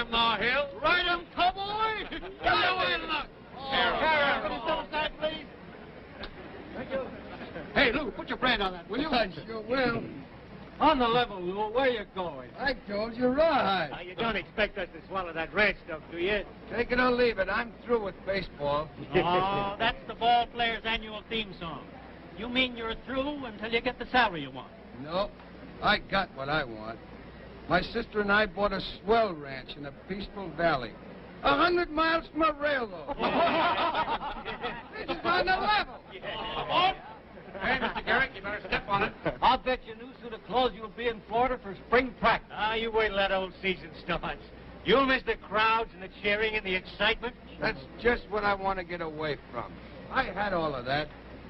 Grandma Hill. Ride him, cowboy! Get away, look. Sheriff, can you step aside, please? Thank you. Hey, Lou, put your brand on that, will you? I sure will. On the level, Lou. Where you going? I told you, Rawhide. Now, you don't expect us to swallow that ranch stuff, do you? Take it or leave it. I'm through with baseball. Oh, that's the ball player's annual theme song. You mean you're through until you get the salary you want? Nope. I got what I want. My sister and I bought a swell ranch in a peaceful valley. 100 miles from a railroad. This is on the level. Hey, Mr. Garrick, you better step on it. I'll bet you new suit of clothes you'll be in Florida for spring practice. Ah, you wait till that old season starts. You'll miss the crowds and the cheering and the excitement. That's just what I want to get away from. I had all of that.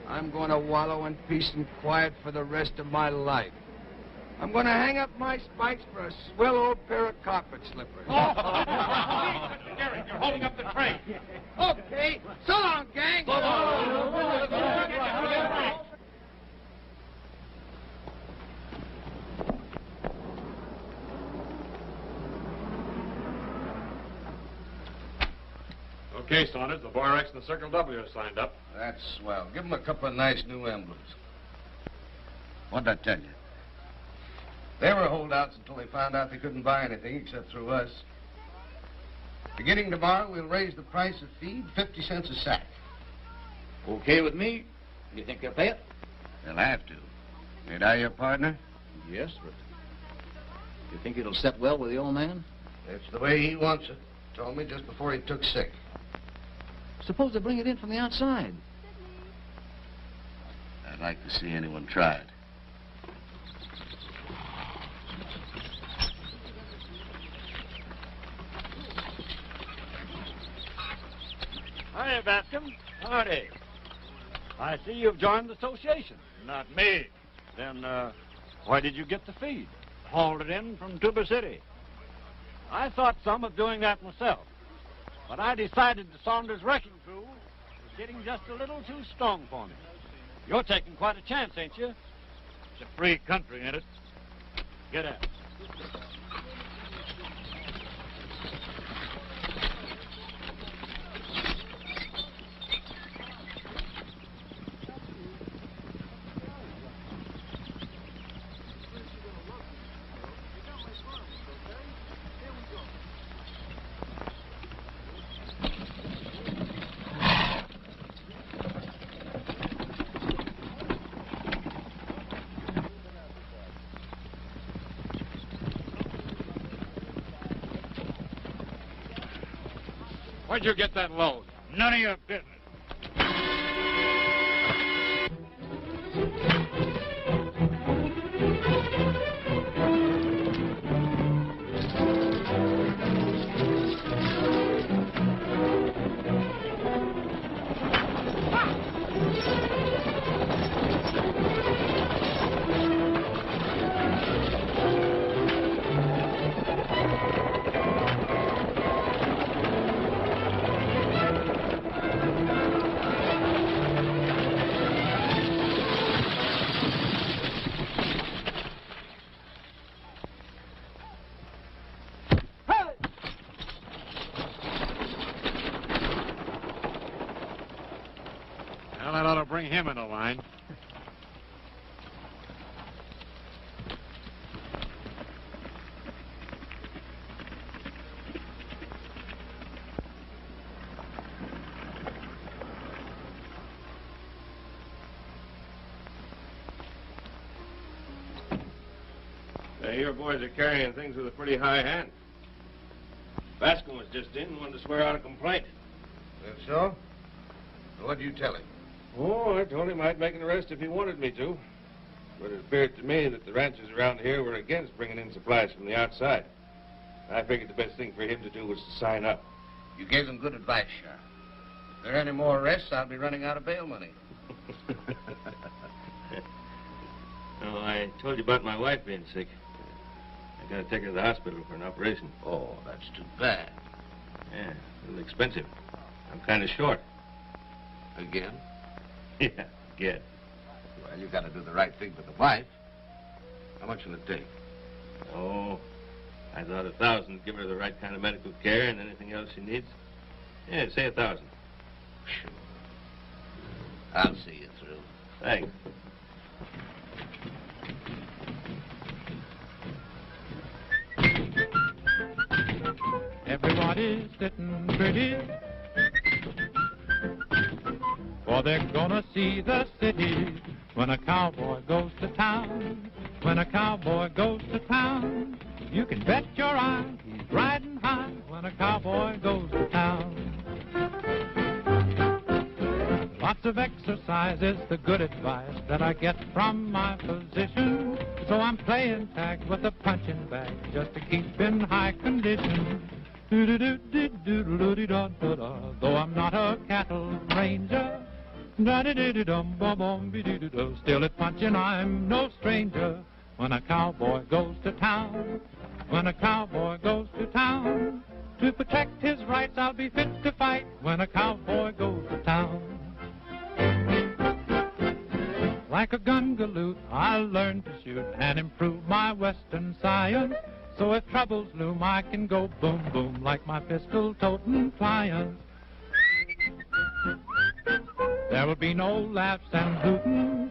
I'm going to wallow in peace and quiet for the rest of my life. I'm going to hang up my spikes for a swell old pair of carpet slippers. Mr. Garrick, you're holding up the train. Okay. So long, gang. Okay, Saunders, the Bar X and the Circle W are signed up. That's swell. Give them a couple of nice new emblems. What'd I tell you? They were holdouts until they found out they couldn't buy anything except through us. Beginning tomorrow, we'll raise the price of feed 50 cents a sack. Okay with me. You think they'll pay it? They'll have to. Ain't I your partner? Yes, but you think it'll set well with the old man? It's the way he wants it. Told me just before he took sick. Suppose they bring it in from the outside. I'd like to see anyone try it. Hiya, Bascom. Howdy. I see you've joined the association. Not me. Then, why did you get the feed? Hauled it in from Tuba City. I thought some of doing that myself. But I decided the Saunders wrecking crew was getting just a little too strong for me. You're taking quite a chance, ain't you? It's a free country, ain't it? Get out. Where'd you get that load? None of your business. Well, that ought to bring him into line. Your boys are carrying things with a pretty high hand. Bascom was just in and wanted to swear out a complaint. That so? What'd you tell him? Oh, I told him I'd make an arrest if he wanted me to. But it appeared to me that the ranchers around here were against bringing in supplies from the outside. I figured the best thing for him to do was to sign up. You gave them good advice, Sheriff. If there are any more arrests, I'll be running out of bail money. Oh, I told you about my wife being sick. I gotta take her to the hospital for an operation. Oh, that's too bad. Yeah, a little expensive. I'm kind of short. Again? Yeah, again. Well, you gotta do the right thing for the wife. How much will it take? Oh, I thought 1,000 would give her the right kind of medical care and anything else she needs. Yeah, say 1,000. Sure. I'll see you through. Thanks. Everybody's sitting pretty, for they're gonna see the city when a cowboy goes to town. When a cowboy goes to town, you can bet your eye he's riding high when a cowboy goes to town. Lots of exercise is the good advice that I get from my physician. So I'm playing tag with a punching bag just to keep in high condition. Though I'm not a cattle ranger, still at punching I'm no stranger. When a cowboy goes to town, when a cowboy goes to town, to protect his rights I'll be fit to fight when a cowboy goes to town. Like a gun galoot, I'll learn to shoot and improve my western science. So if troubles loom, I can go boom, boom like my pistol-toting clients. There will be no laughs and hooting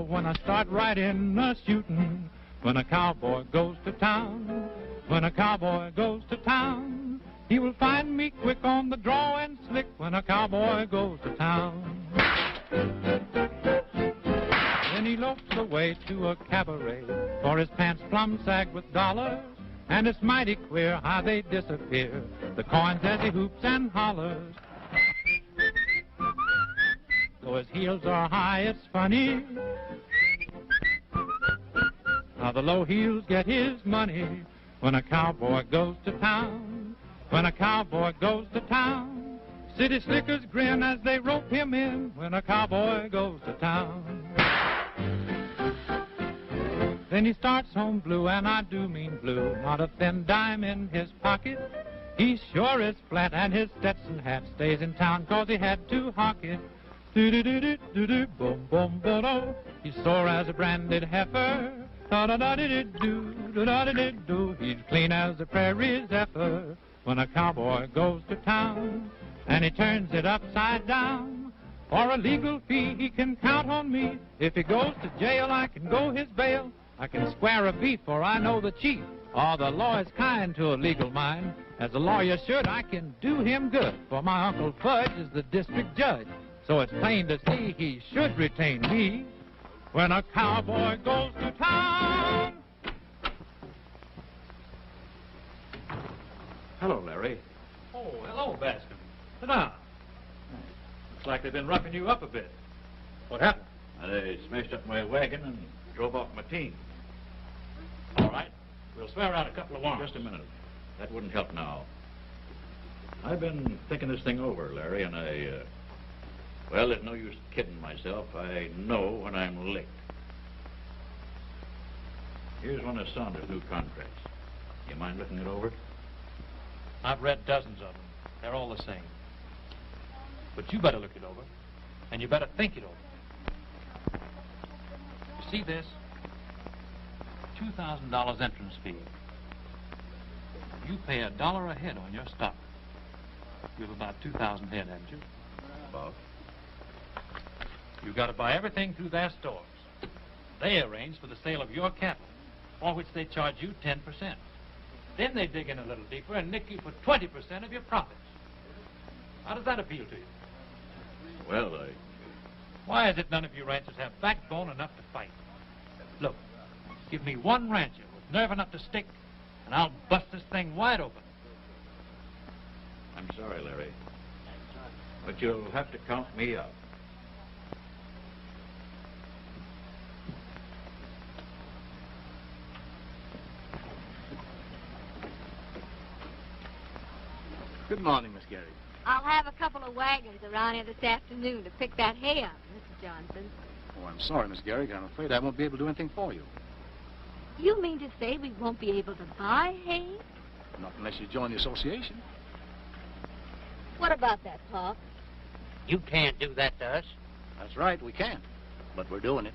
when I start right in a shooting. When a cowboy goes to town, when a cowboy goes to town, he will find me quick on the draw and slick when a cowboy goes to town. Then he lopes away to a cabaret, for his pants plumb sag with dollars, and it's mighty queer how they disappear, the coins as he hoops and hollers. Though his heels are high, it's funny how the low heels get his money when a cowboy goes to town. When a cowboy goes to town, city slickers grin as they rope him in when a cowboy goes to town. Then he starts home blue, and I do mean blue, not a thin dime in his pocket. He sure is flat, and his Stetson hat stays in town 'cause he had to hawk it. Do-do-do-do-do-do, boom, boom, bo-do. He's sore as a branded heifer. Da-da-da-di-do, da-da-da-di-do. He's clean as a prairie zephyr. When a cowboy goes to town, and he turns it upside down, for a legal fee he can count on me. If he goes to jail, I can go his bail. I can square a beef, for I know the chief. Oh, the law is kind to a legal mind. As a lawyer should, I can do him good, for my Uncle Fudge is the district judge. So it's plain to see he should retain me when a cowboy goes to town. Hello, Larry. Oh, hello, Bascom. Sit down. Looks like they've been roughing you up a bit. What happened? They smashed up my wagon and drove off my team. All right. We'll swear out a couple of warrants. Just a minute. That wouldn't help now. I've been thinking this thing over, Larry, and well, there's no use kidding myself. I know when I'm licked. Here's one of Saunders' new contracts. You mind looking it over? I've read dozens of them. They're all the same. But you better look it over, and you better think it over. You see this? $2,000 entrance fee. You pay $1 a head on your stock. You have about 2,000 head, haven't you? About. You've got to buy everything through their stores. They arrange for the sale of your cattle, for which they charge you 10%. Then they dig in a little deeper and nick you for 20% of your profits. How does that appeal to you? Well, Why is it none of you ranchers have backbone enough to fight? Look, give me one rancher with nerve enough to stick, and I'll bust this thing wide open. I'm sorry, Larry, but you'll have to count me out. Good morning, Miss Gehrig. I'll have a couple of wagons around here this afternoon to pick that hay up, Mrs. Johnson. Oh, I'm sorry, Miss Gehrig. I'm afraid I won't be able to do anything for you. You mean to say we won't be able to buy hay? Not unless you join the association. What about that, Pop? You can't do that to us. That's right, we can't. But we're doing it.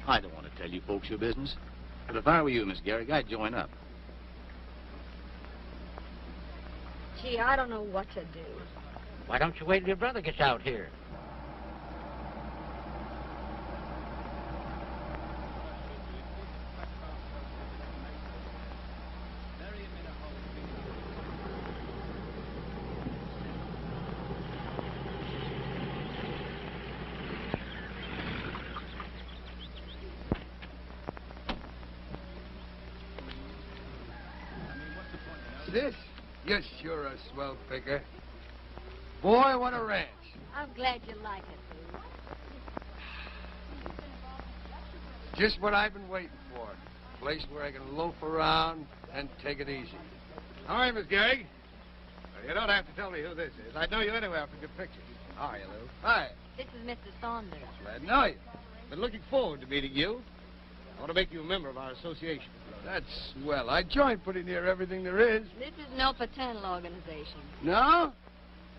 I don't want to tell you folks your business. But if I were you, Miss Gehrig, I'd join up. Gee, I don't know what to do. Why don't you wait till your brother gets out here? This? You're sure a swell figure. Boy, what a ranch. I'm glad you like it, Lou. Just what I've been waiting for. A place where I can loaf around and take it easy. All right, Miss Gehrig. You don't have to tell me who this is. I'd know you anywhere from your pictures. How are you, Lou? Hi. This is Mr. Saunders. Glad to know you. Been looking forward to meeting you. I want to make you a member of our association. That's swell. I joined pretty near everything there is. This is no fraternal organization. No?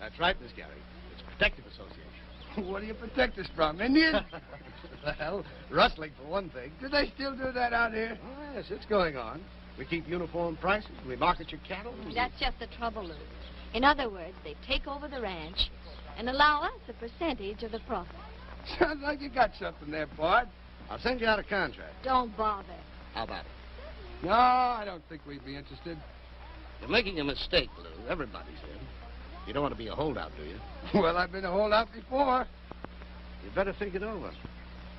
That's right, Miss Gehrig. It's a protective association. What do you protect us from, Indians? Well, rustling for one thing. Do they still do that out here? Oh, yes, it's going on. We keep uniform prices. We market your cattle. That's just the trouble, Lou. In other words, they take over the ranch and allow us a percentage of the profit. Sounds like you got something there, Bart. I'll send you out a contract. Don't bother. How about it? No, I don't think we'd be interested. You're making a mistake, Lou. Everybody's in. You don't want to be a holdout, do you? Well, I've been a holdout before. You better think it over.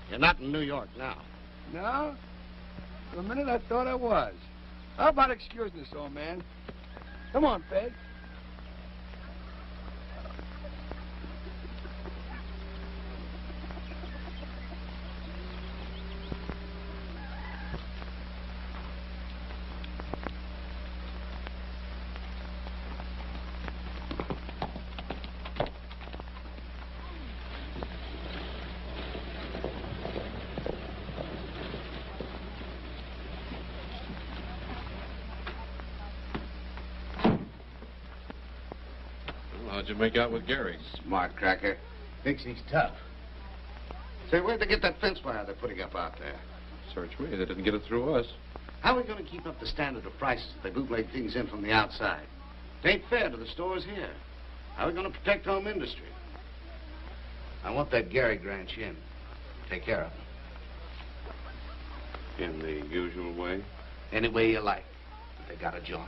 You're not in New York now. No? For a minute, I thought I was. How about excusing us, old man? Come on, Peg. How'd you make out with Gehrig? Smart cracker. Thinks he's tough. Say, where'd they get that fence wire they're putting up out there? Search me. They didn't get it through us. How are we going to keep up the standard of prices if they bootleg things in from the outside? It ain't fair to the stores here. How are we going to protect home industry? I want that Gehrig ranch in. Take care of it. In the usual way? Any way you like. But they got to join.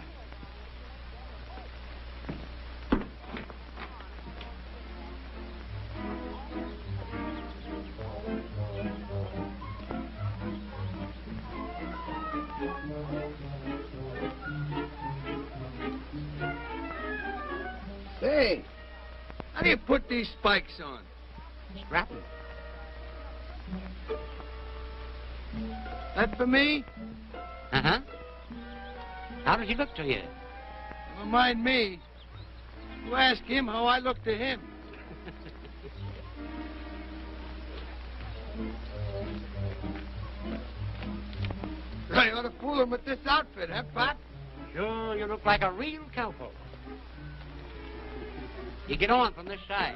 Say, how do you put these spikes on? Strapping. That for me? Uh-huh. How does he look to you? Never mind me. You ask him how I look to him. I ought to fool him with this outfit, huh, Pop? Sure, you look like a real cowpoke. You get on from this side.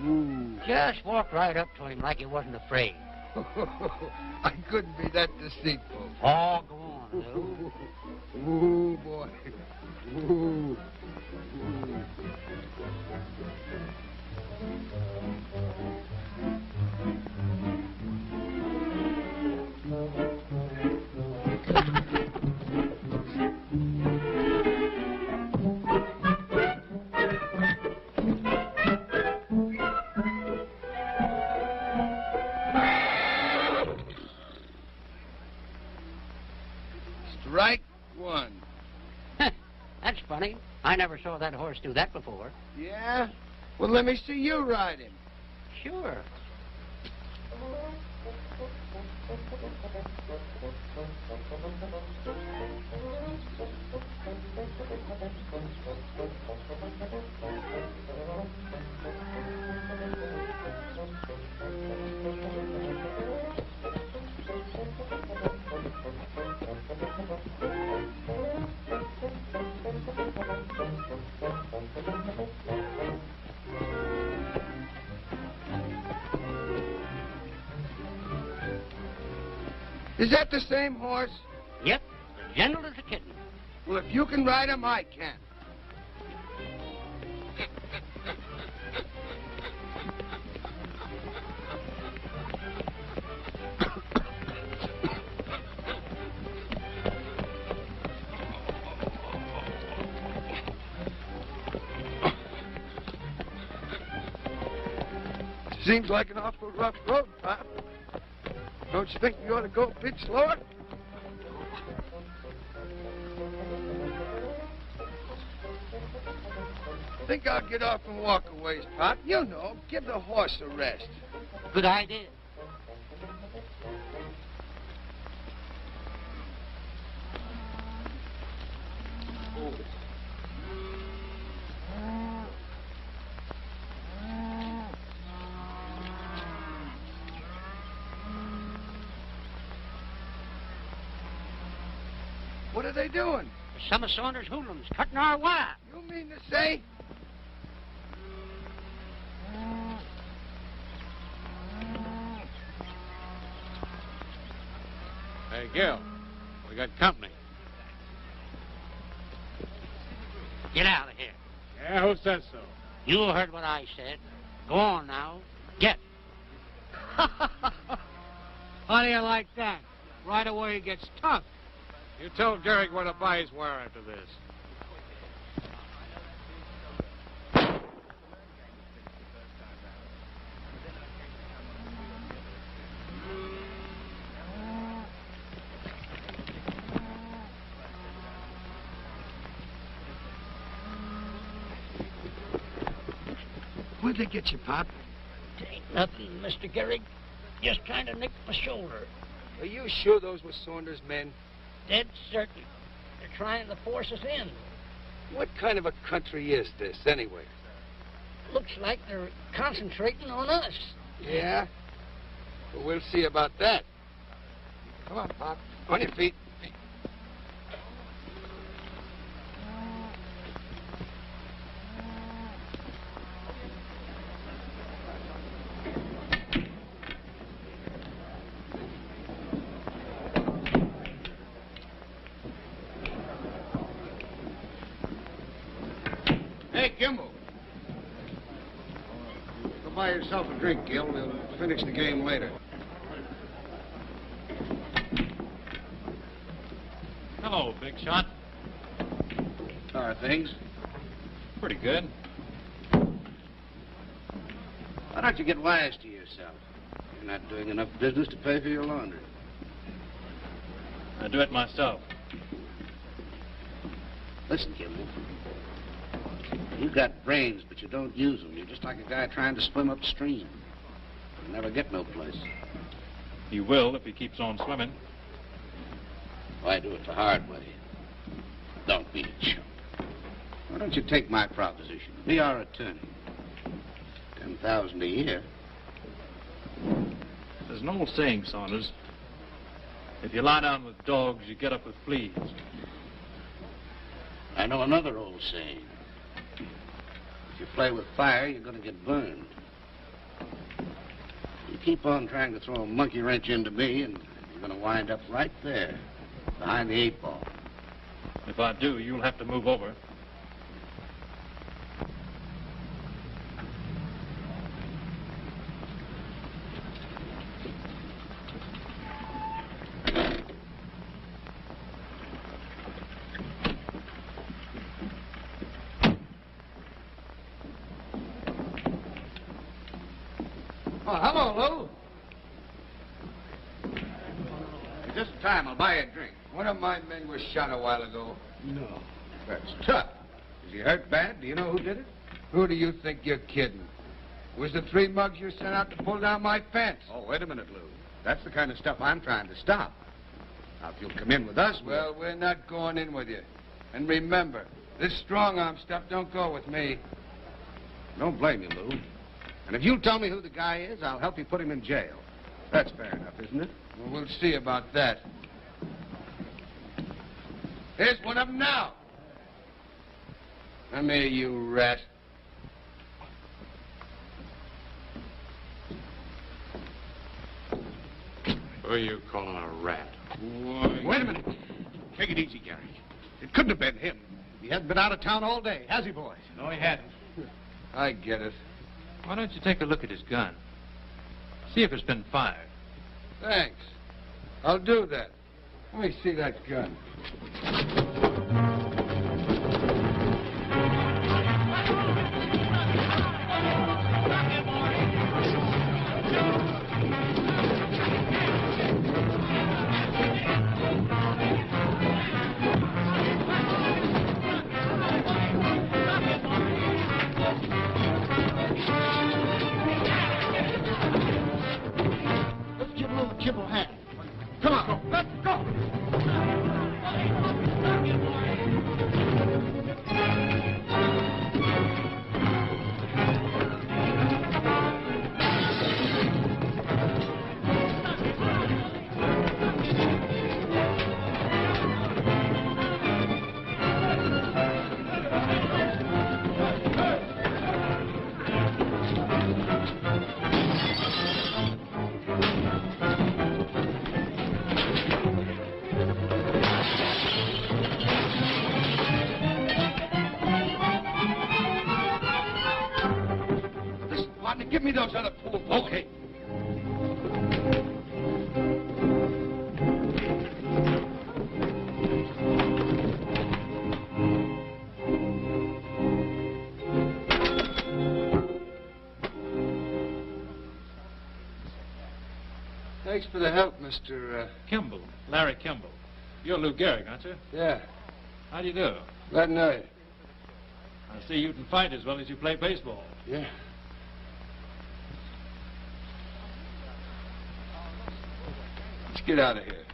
Ooh. Just walk right up to him like you wasn't afraid. I couldn't be that deceitful. Oh, go on, Lou. Ooh, boy. Ooh. Strike one. That's funny. I never saw that horse do that before. Yeah? Well, let me see you ride him. Sure. Is that the same horse? Yep, as gentle as a kitten. Well, if you can ride him, I can. Seems like an awful rough road, Pop. Don't you think you ought to go a bit slower? Think I'll get off and walk a ways, Pop. You know, give the horse a rest. Good idea. What are they doing? Some of Saunders' hoodlums cutting our wire. You mean to say? Hey, Gil, we got company. Get out of here. Yeah, who says so? You heard what I said. Go on now. Get. How do you like that? Right away he gets tough. You tell gehrig where to buy his wire after this. Where'd they get you, Pop? It ain't nothing, Mr. Gehrig. Just kind of nicked my shoulder. Are you sure those were Saunders' men? Dead certain. They're trying to force us in. What kind of a country is this, anyway? Looks like they're concentrating on us. Yeah? Well, we'll see about that. Come on, Pop. On your feet. Hey, Kimball. Go buy yourself a drink, Gil. We'll finish the game later. Hello, big shot. How are things? Pretty good. Why don't you get wise to yourself? You're not doing enough business to pay for your laundry. I do it myself. Listen, Kimball. You got brains, but you don't use them. You're just like a guy trying to swim upstream. You'll never get no place. He will if he keeps on swimming. Why do it the hard way? Don't be a chump. Why don't you take my proposition? Be our attorney. $10,000 a year. There's an old saying, Saunders. If you lie down with dogs, you get up with fleas. I know another old saying. If you play with fire, you're going to get burned. You keep on trying to throw a monkey wrench into me, and you're going to wind up right there, behind the 8-ball. If I do, you'll have to move over. Oh, hello, Lou. Just in time. I'll buy you a drink. One of my men was shot a while ago. No. That's tough. Is he hurt bad? Do you know who did it? Who do you think you're kidding? It was the 3 mugs you sent out to pull down my fence. Oh, wait a minute, Lou. That's the kind of stuff I'm trying to stop. Now, if you'll come in with us, Well, we're not going in with you. And remember, this strong-arm stuff don't go with me. Don't blame you, Lou. And if you'll tell me who the guy is, I'll help you put him in jail. That's fair enough, isn't it? Well, we'll see about that. Here's one of them now. Come here, you rat. Who are you calling a rat? Why? Wait a minute. Take it easy, Gary. It couldn't have been him. He hadn't been out of town all day, has he, boys? No, he hadn't. I get it. Why don't you take a look at his gun? See if it's been fired. Thanks. I'll do that. Let me see that gun. Let's give a little kibble hand. Come on, let's go. Give me those other pool balls. Okay. Thanks for the help, Mr. Kimball. Larry Kimball. You're Lou Gehrig, aren't you? Yeah. How do you do? Glad to know you. I see you can fight as well as you play baseball. Yeah. Let's get out of here.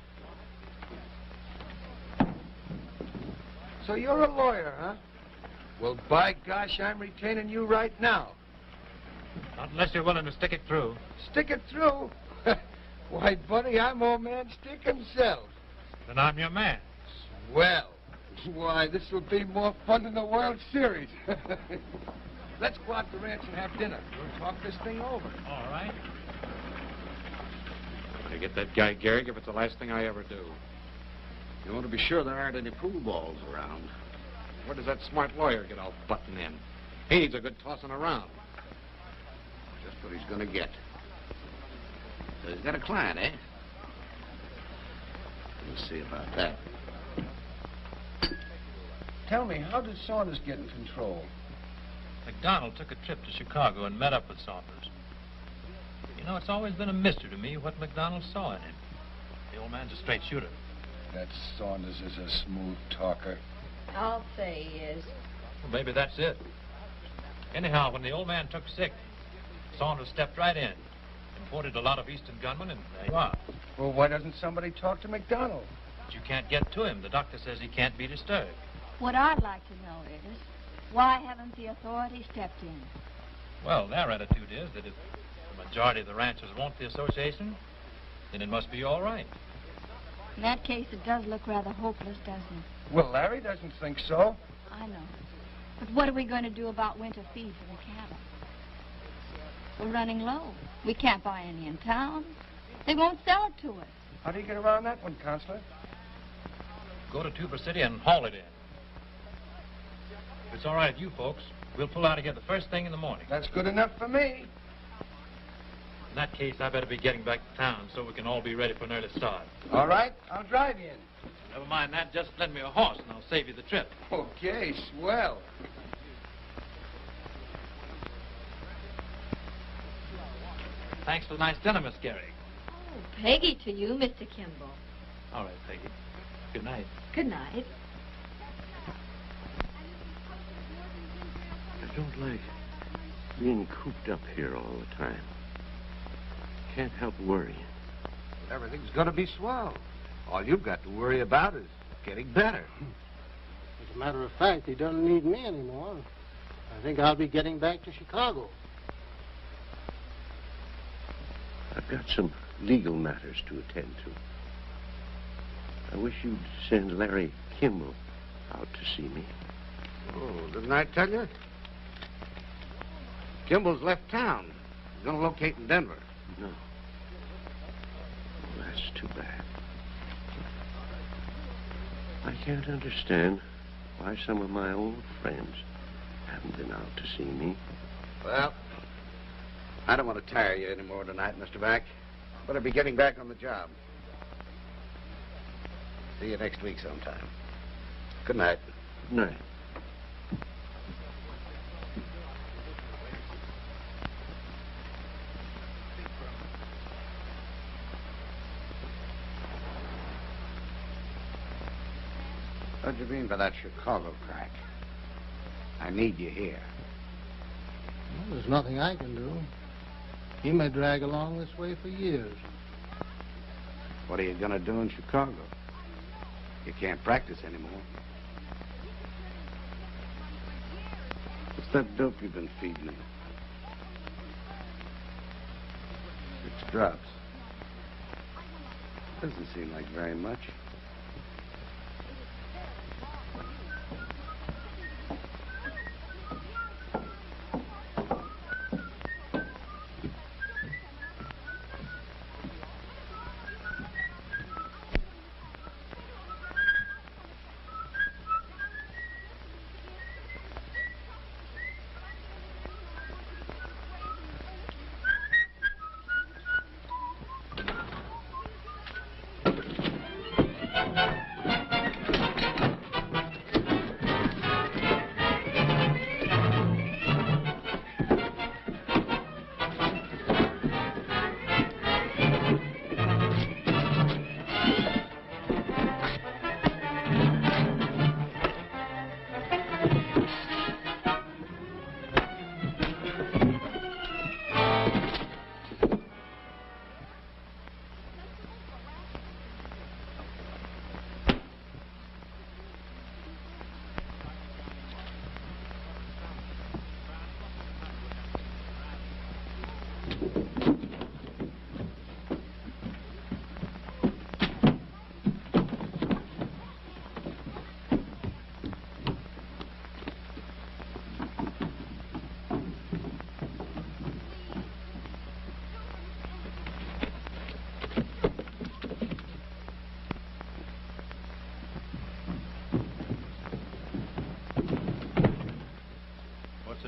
So you're a lawyer, huh? Well, by gosh, I'm retaining you right now. Not unless you're willing to stick it through. Stick it through? Why, buddy, I'm old man Stick himself. Then I'm your man. Well, why, this will be more fun than the World Series. Let's go out to the ranch and have dinner. We'll talk this thing over. All right. I get that guy Gehrig if it's the last thing I ever do. You want to be sure there aren't any pool balls around. Where does that smart lawyer get all button in? He needs a good tossing around. Just what he's going to get. So he's got a client, eh? We'll see about that. Tell me, how did Saunders get in control? McDonald took a trip to Chicago and met up with Saunders. You know, it's always been a mystery to me what McDonald saw in him. The old man's a straight shooter. That Saunders is a smooth talker. I'll say he is. Well, maybe that's it. Anyhow, when the old man took sick, Saunders stepped right in, imported a lot of Eastern gunmen, and there you are. Well, why doesn't somebody talk to McDonald? But you can't get to him. The doctor says he can't be disturbed. What I'd like to know is, why haven't the authorities stepped in? Well, their attitude is that if the majority of the ranchers want the association, then it must be all right. In that case, it does look rather hopeless, doesn't it? Well, Larry doesn't think so. I know. But what are we going to do about winter feed for the cattle? We're running low. We can't buy any in town. They won't sell it to us. How do you get around that one, Counselor? Go to Tuber City and haul it in. If it's all right with you folks, we'll pull out together first thing in the morning. That's good enough for me. In that case, I better be getting back to town so we can all be ready for an early start. All right, I'll drive you in. Never mind that. Just lend me a horse and I'll save you the trip. Okay, swell. Thanks for the nice dinner, Miss Gehrig. Oh, Peggy to you, Mr. Kimball. All right, Peggy. Good night. Good night. I don't like being cooped up here all the time. Can't help worrying. Everything's going to be swell. All you've got to worry about is getting better. As a matter of fact, he doesn't need me anymore. I think I'll be getting back to Chicago. I've got some legal matters to attend to. I wish you'd send Larry Kimball out to see me. Oh, didn't I tell you? Kimball's left town. He's going to locate in Denver. No. Well, That's too bad. I can't understand why some of my old friends haven't been out to see me. Well, I don't want to tire you anymore tonight, Mr. Back. Better be getting back on the job. See you next week sometime. Good night. Good night. What do you mean by that Chicago crack? I need you here. Well, there's nothing I can do. He may drag along this way for years. What are you going to do in Chicago? You can't practice anymore. What's that dope you've been feeding him? 6 drops. Doesn't seem like very much.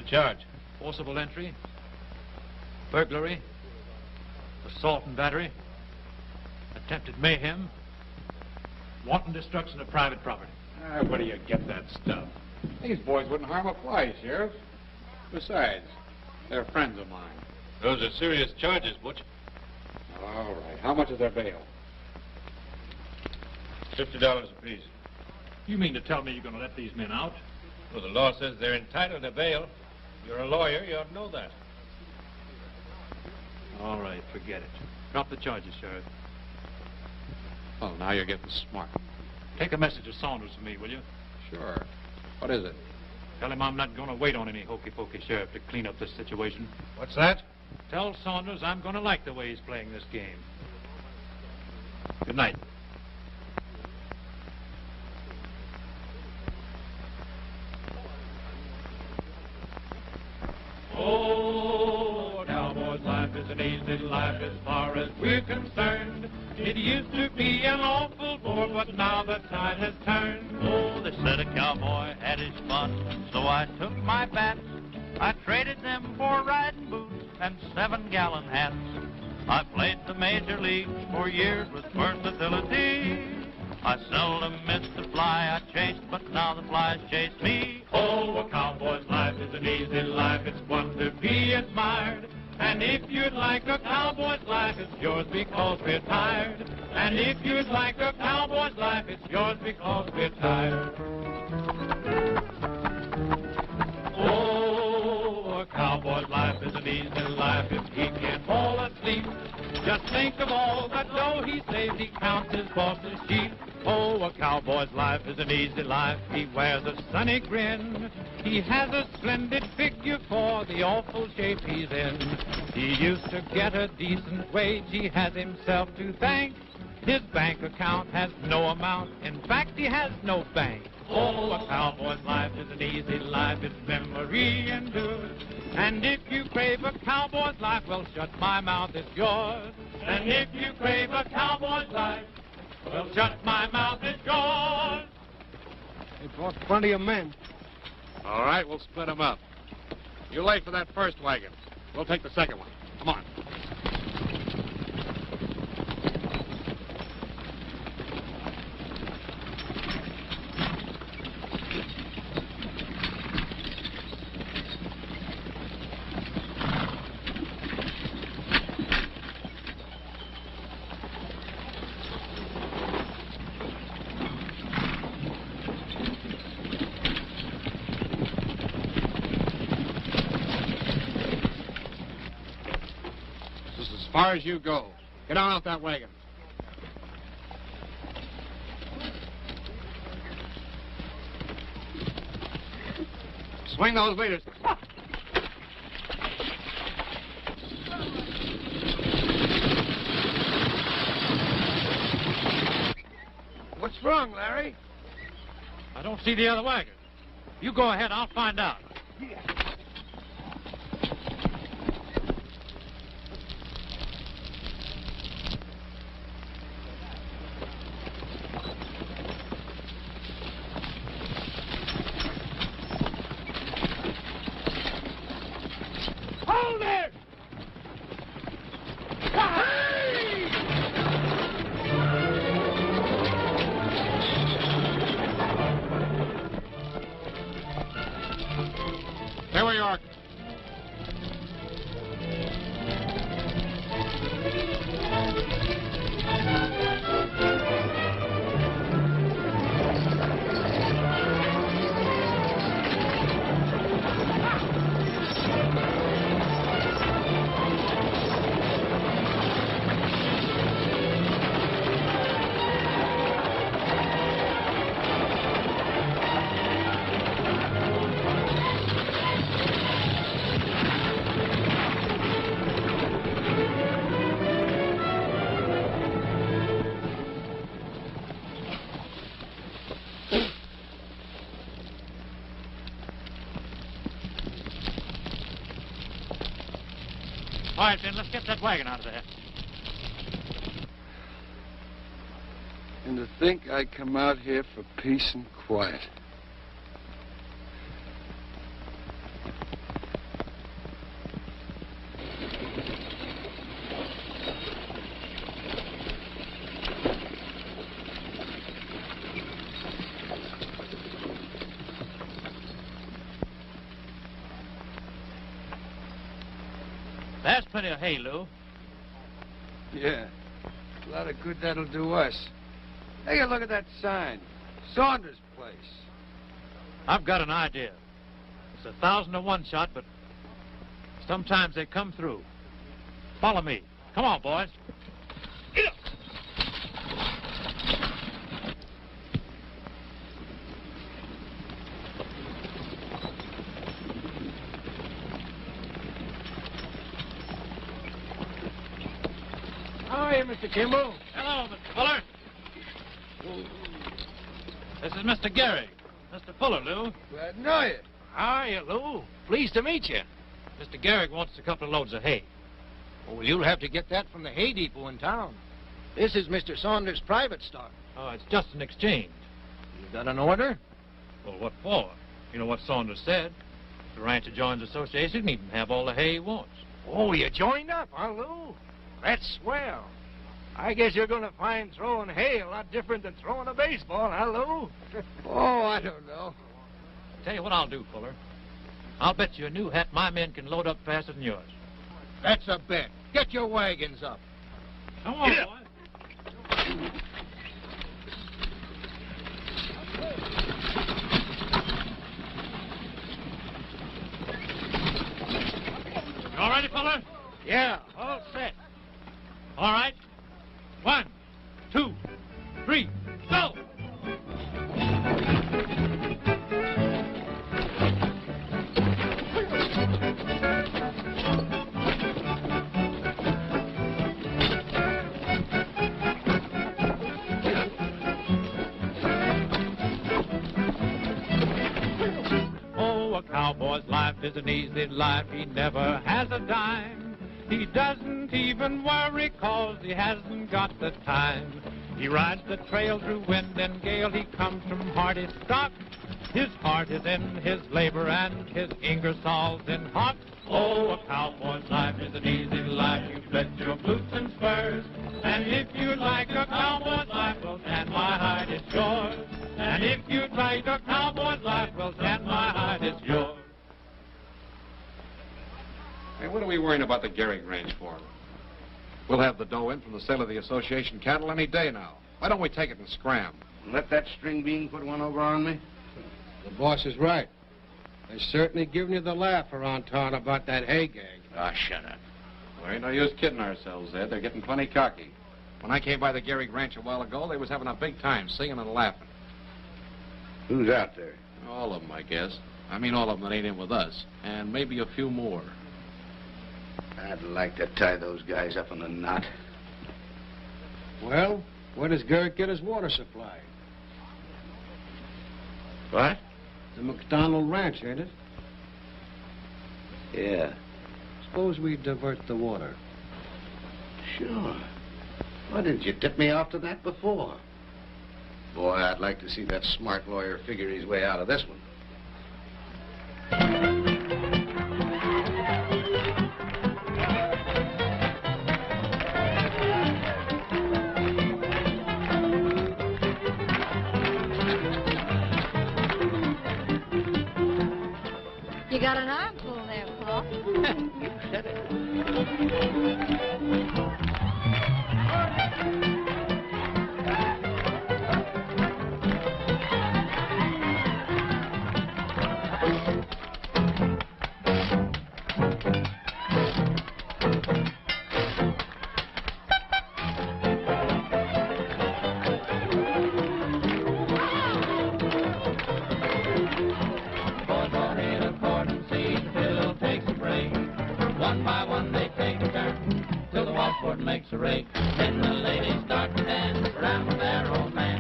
Charge: forcible entry, burglary, assault and battery, attempted mayhem, wanton destruction of private property. Where do you get that stuff? These boys wouldn't harm a fly, Sheriff. Besides, they're friends of mine. Those are serious charges, Butch. All right. How much is their bail? $50 apiece. You mean to tell me you're going to let these men out? Well, the law says they're entitled to bail. You're a lawyer, you ought to know that. All right, forget it. Drop the charges, Sheriff. Oh, now you're getting smart. Take a message to Saunders for me, will you? Sure. What is it? Tell him I'm not going to wait on any hokey-pokey sheriff to clean up this situation. What's that? Tell Saunders I'm going to like the way he's playing this game. Good night. Oh, a cowboy's life is an easy life as far as we're concerned. It used to be an awful bore, but now the tide has turned. Oh, they said a cowboy had his fun, so I took my bats. I traded them for riding boots and 7-gallon hats. I played the major leagues for years with versatility. I seldom missed a fly I chased, but now the flies chase me. Oh, a cowboy's life is an easy life. It's one to be admired. And if you'd like a cowboy's life, it's yours because we're tired. And if you'd like a cowboy's life, it's yours because we're tired. Oh, a cowboy's life is an easy life if he can fall asleep. Just think of all that dough he saves, he counts his boss's sheep. Oh, a cowboy's life is an easy life. He wears a sunny grin. He has a splendid figure for the awful shape he's in. He used to get a decent wage. He has himself to thank. His bank account has no amount. In fact, he has no bank. Oh, a cowboy's life is an easy life. Its memory endures. And if you crave a cowboy's life, well, shut my mouth, it's yours. And if you crave a cowboy's life, well, shut my mouth, it's yours. They brought plenty of men. All right, we'll split them up. You lay for that first wagon. We'll take the second one. Come on. As far as you go. Get on out that wagon. Swing those leaders. What's wrong, Larry? I don't see the other wagon. You go ahead, I'll find out. Hold it! Here we are. All right, then, let's get that wagon out of there. And to think I come out here for peace and quiet. There's plenty of hay, Lou. Yeah. A lot of good that'll do us. Take a look at that sign. Saunders' place. I've got an idea. It's 1,000 to 1 shot, but sometimes they come through. Follow me. Come on, boys. Get up. How are you, Mr. Kimball? Hello, Mr. Fuller. This is Mr. Gehrig. Mr. Fuller, Lou. Glad to know you. How are you, Lou? Pleased to meet you. Mr. Gehrig wants a couple of loads of hay. Oh, well, you'll have to get that from the hay depot in town. This is Mr. Saunders' private stock. Oh, it's just an exchange. You got an order? Well, what for? You know what Saunders said. If the rancher joins the association, he can have all the hay he wants. Oh, you joined up, huh, Lou? That's swell. I guess you're going to find throwing hay a lot different than throwing a baseball, huh, Lou? Oh, I don't know. Tell you what I'll do, Fuller. I'll bet you a new hat my men can load up faster than yours. That's a bet. Get your wagons up. Come on, Yeah. boy. You all ready, Fuller? Yeah, all set. All right. 1, 2, 3, go! Oh, a cowboy's life is an easy life. He never has a dime. He doesn't even worry 'cause he hasn't got the time. He rides the trail through wind and gale. He comes from hardy stock. His heart is in his labor and his Ingersoll's in hock. Oh, a cowboy's life is an easy life. You bet your boots and spurs. And if you'd like a cowboy's life, well, stand my hide, it's yours. And if you'd like a cowboy's life, well, stand my hide, it's yours. Hey, what are we worrying about the gehrig ranch for? We'll have the dough in from the sale of the association cattle any day now. Why don't we take it and scram? Let that string bean put one over on me? The boss is right. They're certainly giving you the laugh around town about that hay gag. Oh, shut up. There ain't no use kidding ourselves, Ed. They're getting plenty cocky. When I came by the gehrig ranch a while ago, they was having a big time singing and laughing. Who's out there? All of them, I guess. I mean all of them that ain't in with us. And maybe a few more. I'd like to tie those guys up in a knot. Well, where does Gehrig get his water supply? What? The McDonald Ranch, ain't it? Yeah. Suppose we divert the water. Sure. Why didn't you tip me off to that before? Boy, I'd like to see that smart lawyer figure his way out of this one. You got an armful there, Paul. You said it. Makes a rake. Then the ladies start to dance around their old man,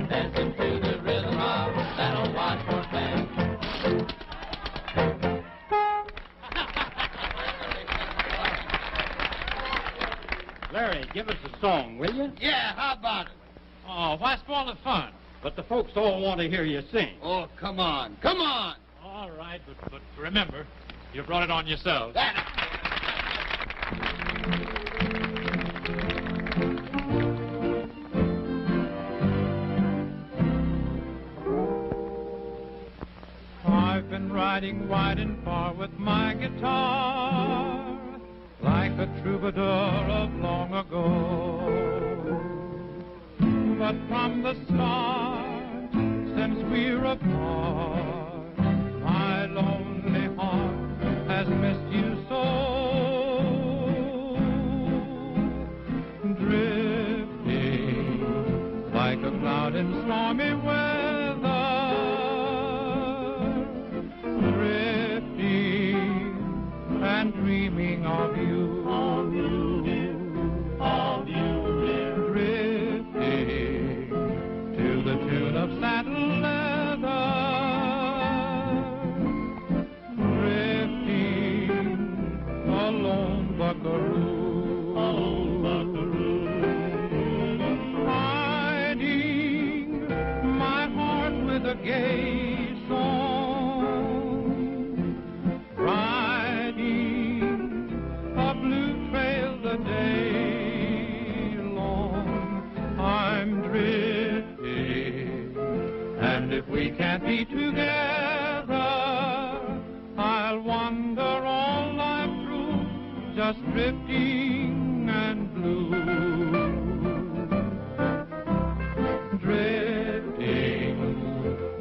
dancing to the rhythm of that old washboard band. Larry, give us a song, will you? Yeah, how about it? Oh, why spoil the fun? But the folks all want to hear you sing. Oh, come on. Come on. All right, but remember, you brought it on yourselves. I've been riding wide and far with my guitar, like a troubadour of long ago. But from the start, since we're apart, my lonely heart has missed you so. Drifting like a cloud in stormy weather, and dreaming of you, dear. Drifting to the tune of saddle leather, drifting a lone buckaroo, hiding my heart with a gay song, riding a blue trail the day long. I'm drifting, and if we can't be together, I'll wander all life through, just drifting and blue. Drifting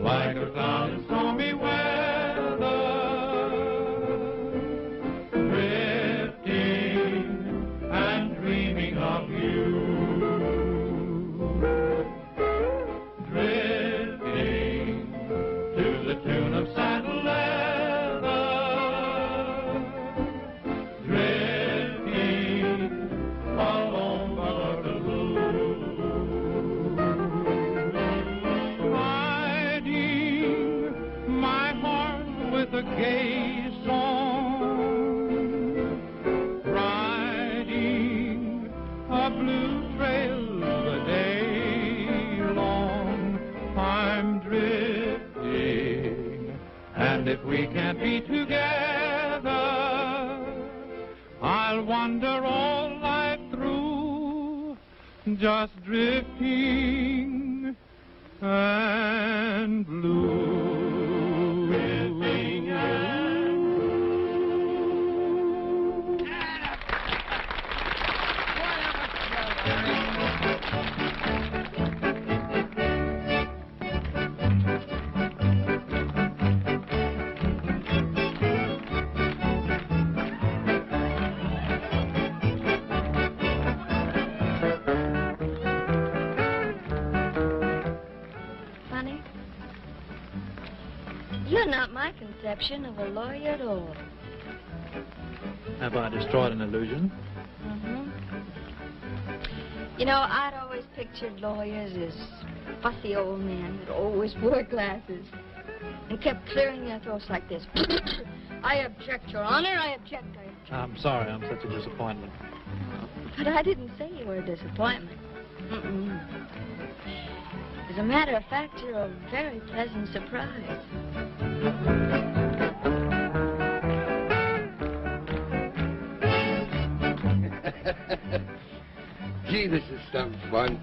like a cloud in stormy weather, and dreaming of you, drifting to the tune of saddle leather, drifting along buckaroo, hiding my heart with a gay song, And if we can't be together, I'll wander all life through, just drifting and blue. Drifting and Honey, you're not my conception of a lawyer at all. Have I destroyed an illusion? Mm-hmm. You know, I'd always pictured lawyers as fussy old men that always wore glasses and kept clearing their throats like this. I object, Your Honor, I object, I object. I'm sorry I'm such a disappointment. But I didn't say you were a disappointment. Mm-mm. As a matter of fact, you're a very pleasant surprise. Gee, this is some fun.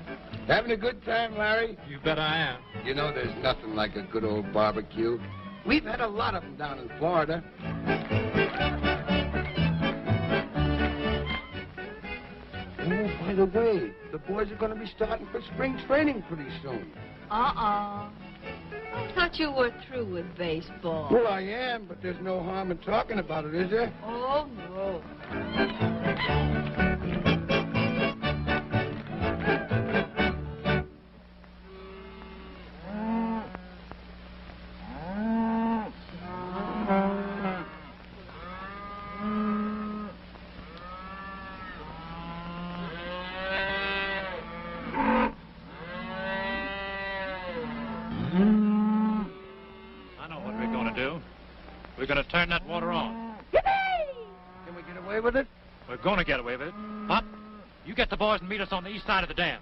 Having a good time, Larry? You bet I am. You know, there's nothing like a good old barbecue. We've had a lot of them down in Florida. Oh, by the way, the boys are going to be starting for spring training pretty soon. I thought you were through with baseball. Well, I am, but there's no harm in talking about it, is there? Oh, no. I know what we're going to do. We're going to turn that water on. Can we get away with it? We're going to get away with it. Pop, you get the boys and meet us on the east side of the dam.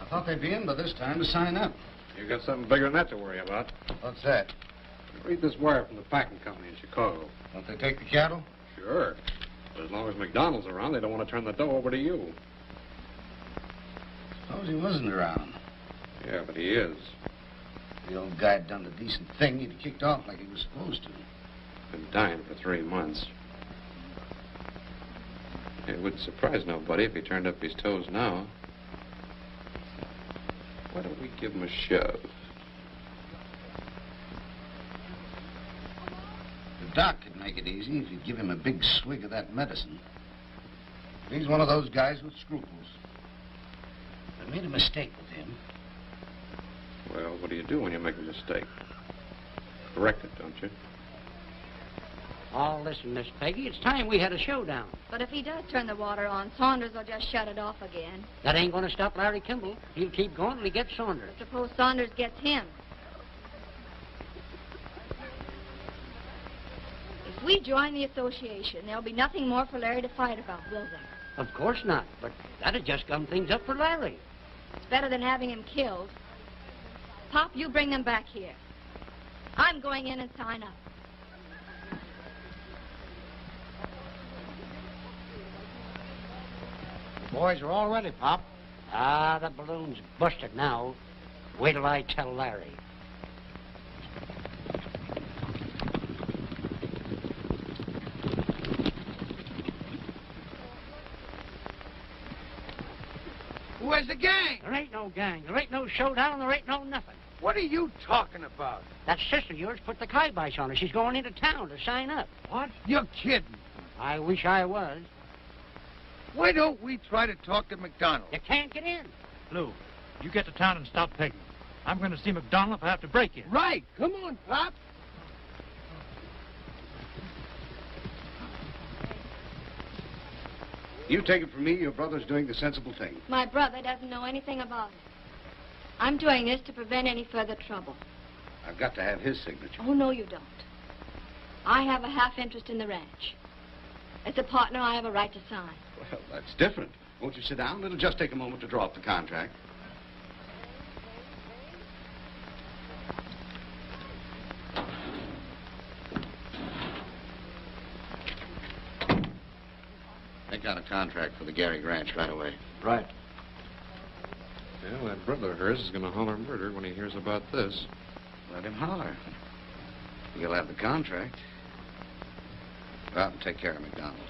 I thought they'd be in by this time to sign up. You got something bigger than that to worry about. What's that? Read this wire from the packing company in Chicago. Don't they take the cattle? Sure. But as long as McDonald's around, they don't want to turn the dough over to you. Suppose he wasn't around. Yeah, but he is. If the old guy had done the decent thing, he'd have kicked off like he was supposed to. Been dying for 3 months. It wouldn't surprise nobody if he turned up his toes now. Why don't we give him a shove? The doc could make it easy if you'd give him a big swig of that medicine. He's one of those guys with scruples. I made a mistake with him. Well, what do you do when you make a mistake? Correct it, don't you? Oh, listen, Miss Peggy, it's time we had a showdown. But if he does turn the water on, Saunders will just shut it off again. That ain't going to stop Larry Kimball. He'll keep going till he gets Saunders. But suppose Saunders gets him. If we join the association, there'll be nothing more for Larry to fight about, will there? Of course not, but that'd just gum things up for Larry. It's better than having him killed. Pop, you bring them back here. I'm going in and sign up. Boys are all ready, Pop. Ah, the balloon's busted now. Wait till I tell Larry. Where's the gang? There ain't no gang. There ain't no showdown. There ain't no nothing. What are you talking about? That sister of yours put the kibosh on her. She's going into town to sign up. What? You're kidding. I wish I was. Why don't we try to talk to McDonald? You can't get in. Lou, you get to town and stop pegging. I'm going to see McDonald if I have to break in. Right. Come on, Pop. You take it from me, your brother's doing the sensible thing. My brother doesn't know anything about it. I'm doing this to prevent any further trouble. I've got to have his signature. Oh, no, you don't. I have a half interest in the ranch. As a partner, I have a right to sign. Well, that's different. Won't you sit down? It'll just take a moment to draw up the contract. Make out a contract for the Gehrig Ranch right away. Right. Well, that brother of hers is going to holler murder when he hears about this. Let him holler. You'll have the contract. Go out and take care of McDonald.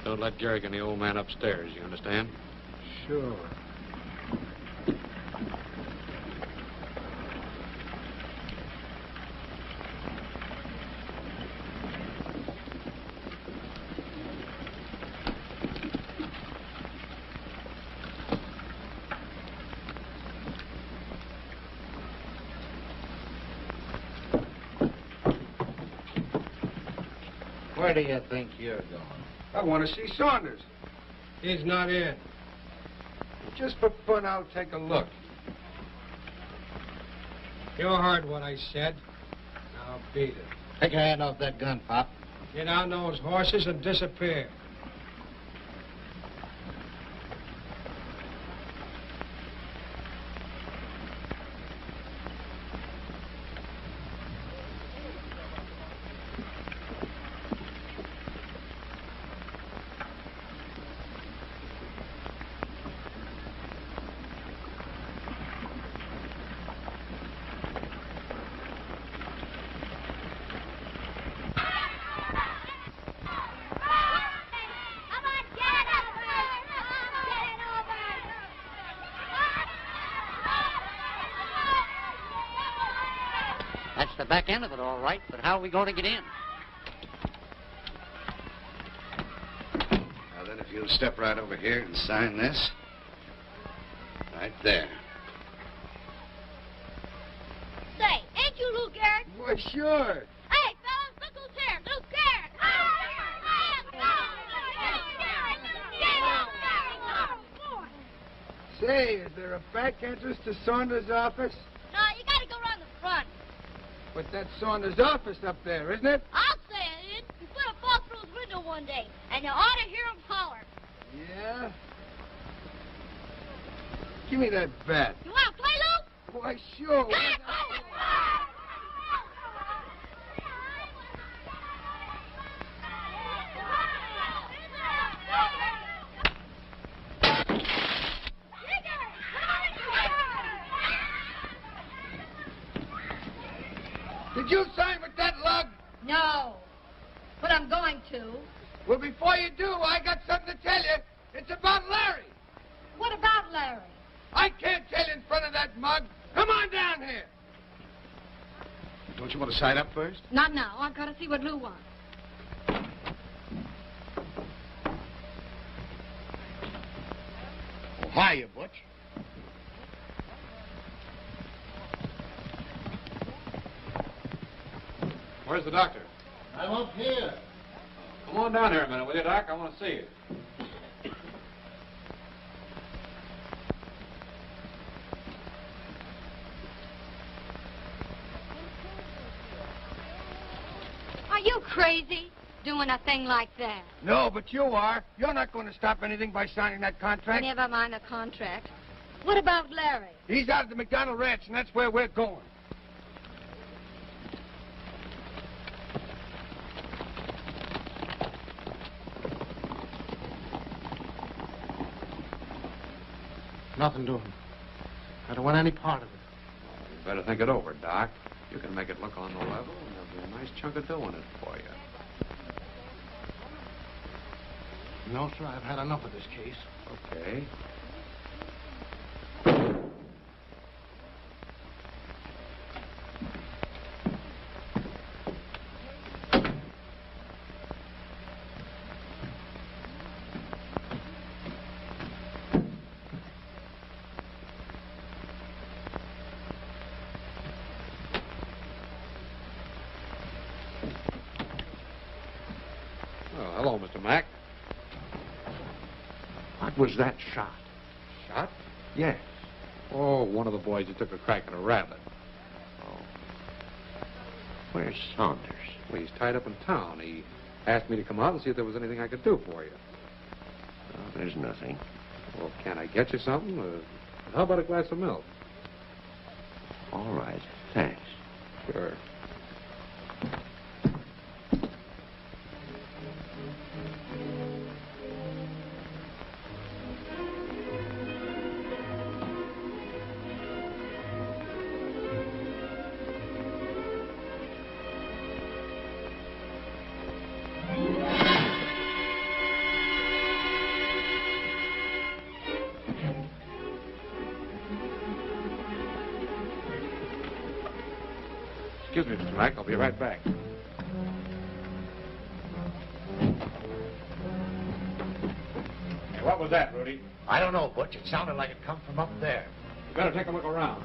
Don't let Gehrig and the old man upstairs, you understand? Sure. Where do you think you're going? I want to see Saunders. He's not in. Just for fun, I'll take a look. You heard what I said. Now beat it. Take your hand off that gun, Pop. Get on those horses and disappear. That's the back end of it, all right, but how are we going to get in? Now then, if you'll step right over here and sign this. Right there. Say, ain't you Lou Garrett? Why, sure. Hey, fellas, look who's here. Lou Garrett. Say, is there a back entrance to Saunders' office? No, you gotta go around the front. But that's Saunders' office up there, isn't it? I'll say it. He's gonna fall through his window one day, and you ought to hear him holler. Yeah? Give me that bat. You wanna play, Lou? Why, sure. Did you sign with that lug? No, but I'm going to. Well, before you do, I got something to tell you. It's about Larry. What about Larry? I can't tell you in front of that mug. Come on down here. Don't you want to sign up first? Not now. I've got to see what Lou wants. Oh, hiya, Butch. Where's the doctor? I'm up here. Come on down here a minute, will you, Doc? I want to see you. Are you crazy, doing a thing like that? No, but you are. You're not going to stop anything by signing that contract. Never mind the contract. What about Larry? He's out at the McDonald Ranch, and that's where we're going. Nothing doing. I don't want any part of it. You better think it over, Doc. You can make it look on the level, and there'll be a nice chunk of dough in it for you. No, sir, I've had enough of this case. Okay. Mr. Mack. What was that shot? Shot? Yes. Oh, one of the boys who took a crack at a rabbit. Oh. Where's Saunders? Well, he's tied up in town. He asked me to come out and see if there was anything I could do for you. Oh, there's nothing. Well, can I get you something? How about a glass of milk? All right. Thanks. Sure. Excuse me, Mr. Mack. I'll be right back. Hey, what was that, Rudy? I don't know, Butch. It sounded like it come from up there. You better take a look around.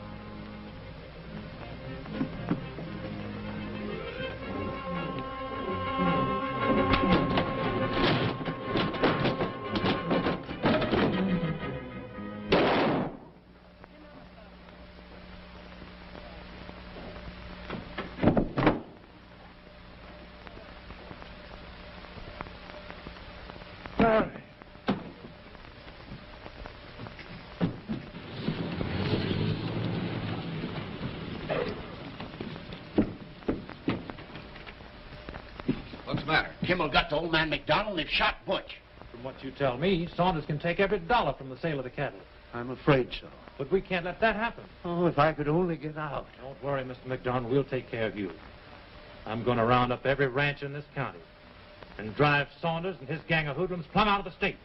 What's the matter? Kimmel got to old man McDonald and they've shot Butch. From what you tell me, Saunders can take every dollar from the sale of the cattle. I'm afraid so. But we can't let that happen. Oh, if I could only get out. Don't worry, Mr. McDonald. We'll take care of you. I'm going to round up every ranch in this county and drive Saunders and his gang of hoodlums plumb out of the state.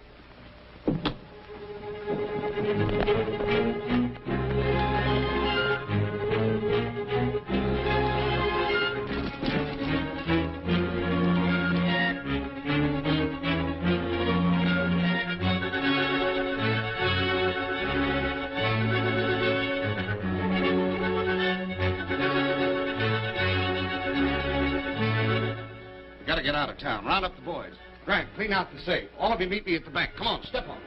Gotta get out of town. Round up the boys. Grant, clean out the safe. All of you meet me at the bank. Come on, step on it.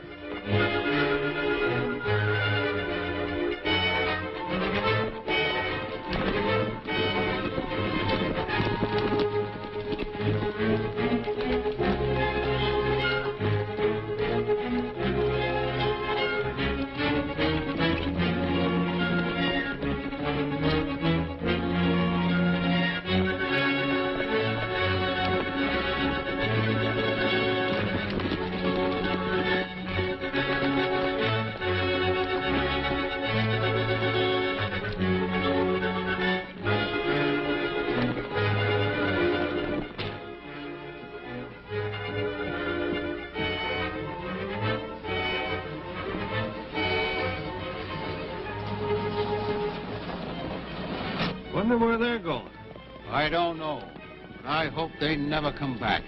Wonder where they're going. I don't know. I hope they never come back.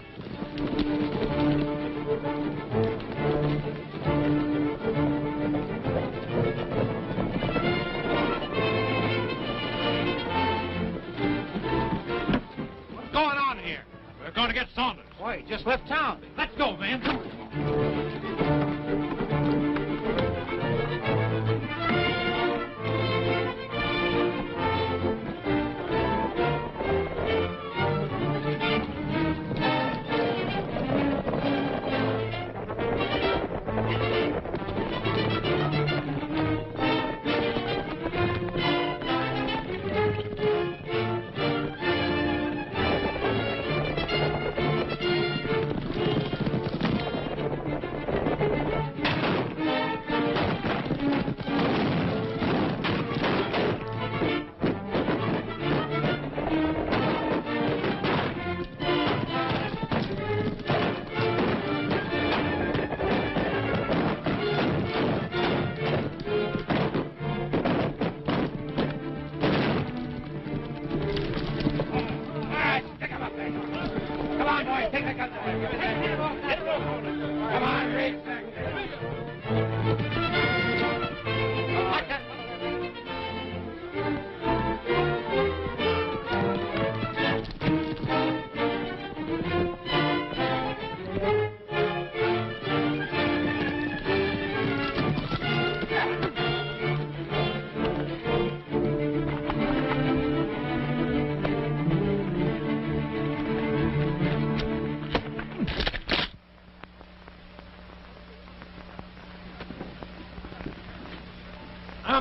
What's going on here? We're going to get Saunders. Why, he just left town. Let's go, man. Come on.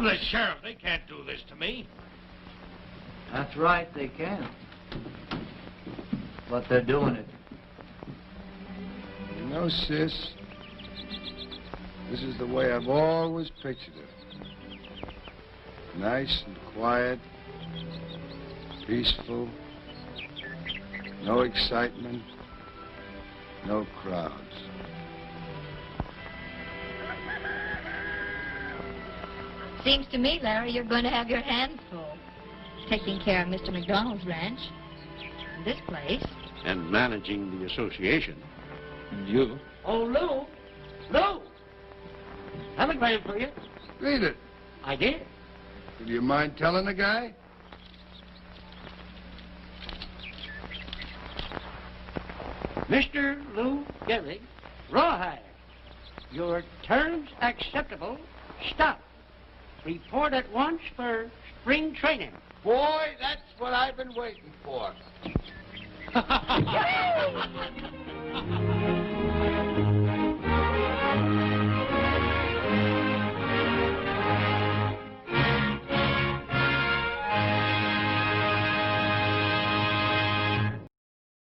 I'm the sheriff. They can't do this to me. That's right, they can. But they're doing it. You know, sis, this is the way I've always pictured it. Nice and quiet, peaceful, no excitement, no crowds. Seems to me, Larry, you're going to have your hands full. Taking care of Mr. McDonald's ranch, and this place. And managing the association. And you? Oh, Lou. Lou! Telegram for you. Read it. I did. Do you mind telling the guy? Mr. Lou Gehrig, Rawhide. Your terms acceptable. Stop. Report at once for spring training. Boy, that's what I've been waiting for.